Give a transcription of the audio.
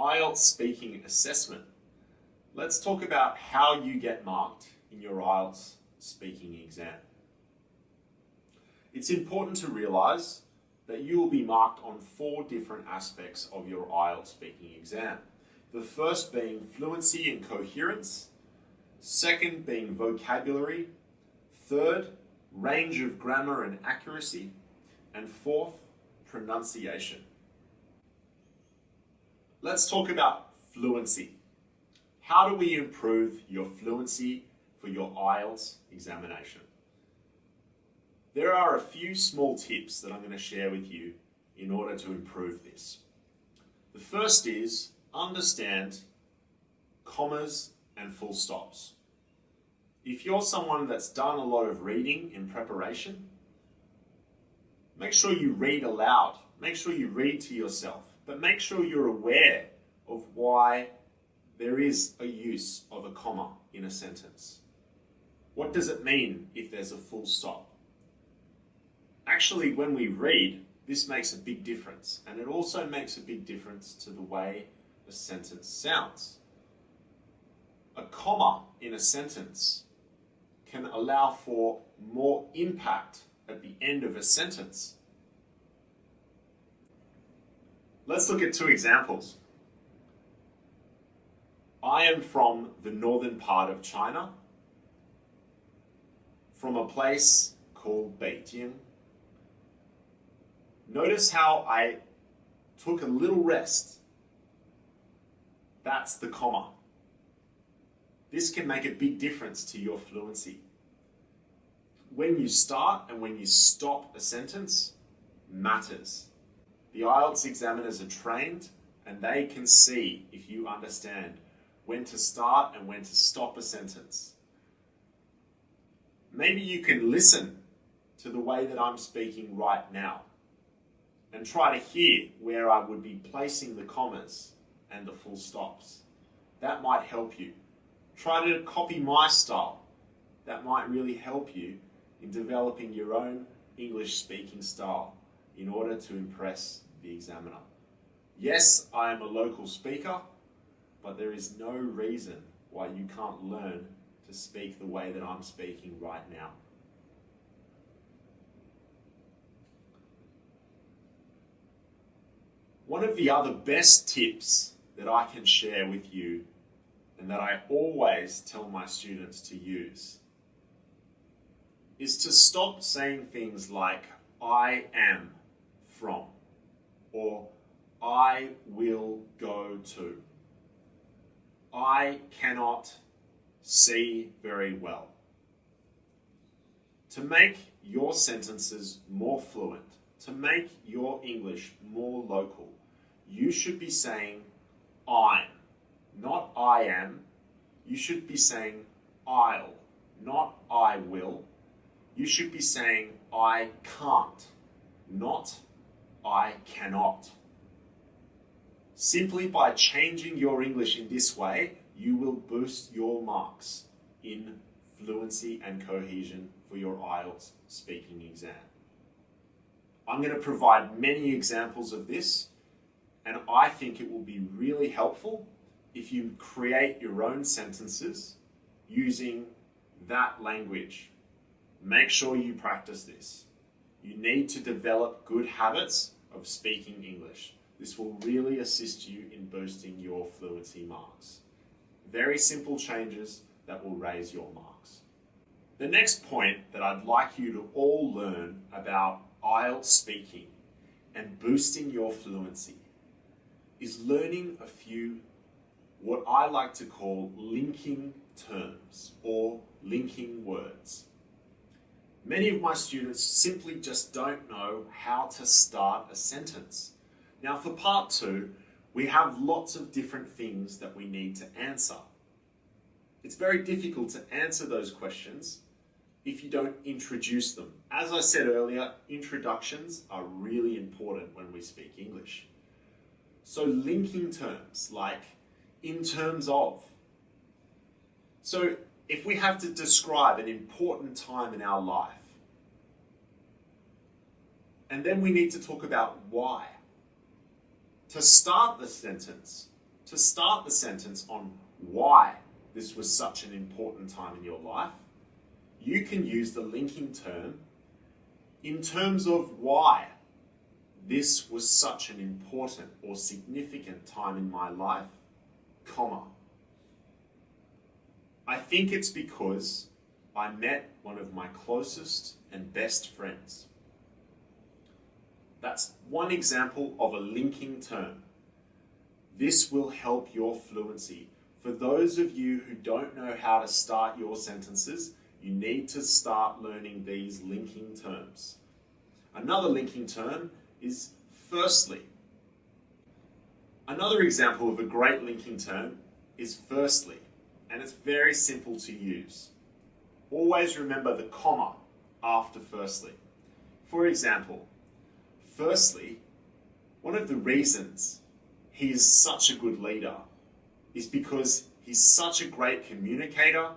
IELTS speaking assessment. Let's talk about how you get marked in your IELTS speaking exam. It's important to realise that you will be marked on 4 different aspects of your IELTS speaking exam. The first being fluency and coherence, second being vocabulary, third, range of grammar and accuracy, and fourth, pronunciation. Let's talk about fluency. How do we improve your fluency for your IELTS examination? There are a few small tips that I'm going to share with you in order to improve this. The first is understand commas and full stops. If you're someone that's done a lot of reading in preparation, make sure you read aloud. Make sure you read to yourself, but make sure you're aware of why there is a use of a comma in a sentence. What does it mean if there's a full stop? Actually, when we read, this makes a big difference, and it also makes a big difference to the way a sentence sounds. A comma in a sentence can allow for more impact at the end of a sentence. Let's look at 2 examples. I am from the northern part of China, from a place called Beijing. Notice how I took a little rest. That's the comma. This can make a big difference to your fluency. When you start and when you stop a sentence matters. The IELTS examiners are trained and they can see if you understand when to start and when to stop a sentence. Maybe you can listen to the way that I'm speaking right now and try to hear where I would be placing the commas and the full stops. That might help you. Try to copy my style. That might really help you in developing your own English speaking style in order to impress the examiner. Yes, I am a local speaker, but there is no reason why you can't learn to speak the way that I'm speaking right now. One of the other best tips that I can share with you and that I always tell my students to use is to stop saying things like I am from or I will go to. I cannot see very well. To make your sentences more fluent, to make your English more local, you should be saying I'm, not I am. You should be saying I'll, not I will. You should be saying I can't, not I cannot. Simply by changing your English in this way, you will boost your marks in fluency and cohesion for your IELTS speaking exam. I'm going to provide many examples of this, and I think it will be really helpful if you create your own sentences using that language. Make sure you practice this. You need to develop good habits of speaking English. This will really assist you in boosting your fluency marks. Very simple changes that will raise your marks. The next point that I'd like you to all learn about IELTS speaking and boosting your fluency is learning a few what I like to call linking terms or linking words. Many of my students simply just don't know how to start a sentence. Now for part 2, we have lots of different things that we need to answer. It's very difficult to answer those questions if you don't introduce them. As I said earlier, introductions are really important when we speak English. So linking terms like in terms of. So if we have to describe an important time in our life, and then we need to talk about why. To start the sentence, to start the sentence on why this was such an important time in your life, you can use the linking term in terms of why this was such an important or significant time in my life, comma. I think it's because I met one of my closest and best friends. That's one example of a linking term. This will help your fluency. For those of you who don't know how to start your sentences, you need to start learning these linking terms. Another linking term is firstly. Another example of a great linking term is firstly, and it's very simple to use. Always remember the comma after firstly. For example, firstly, one of the reasons he is such a good leader is because he's such a great communicator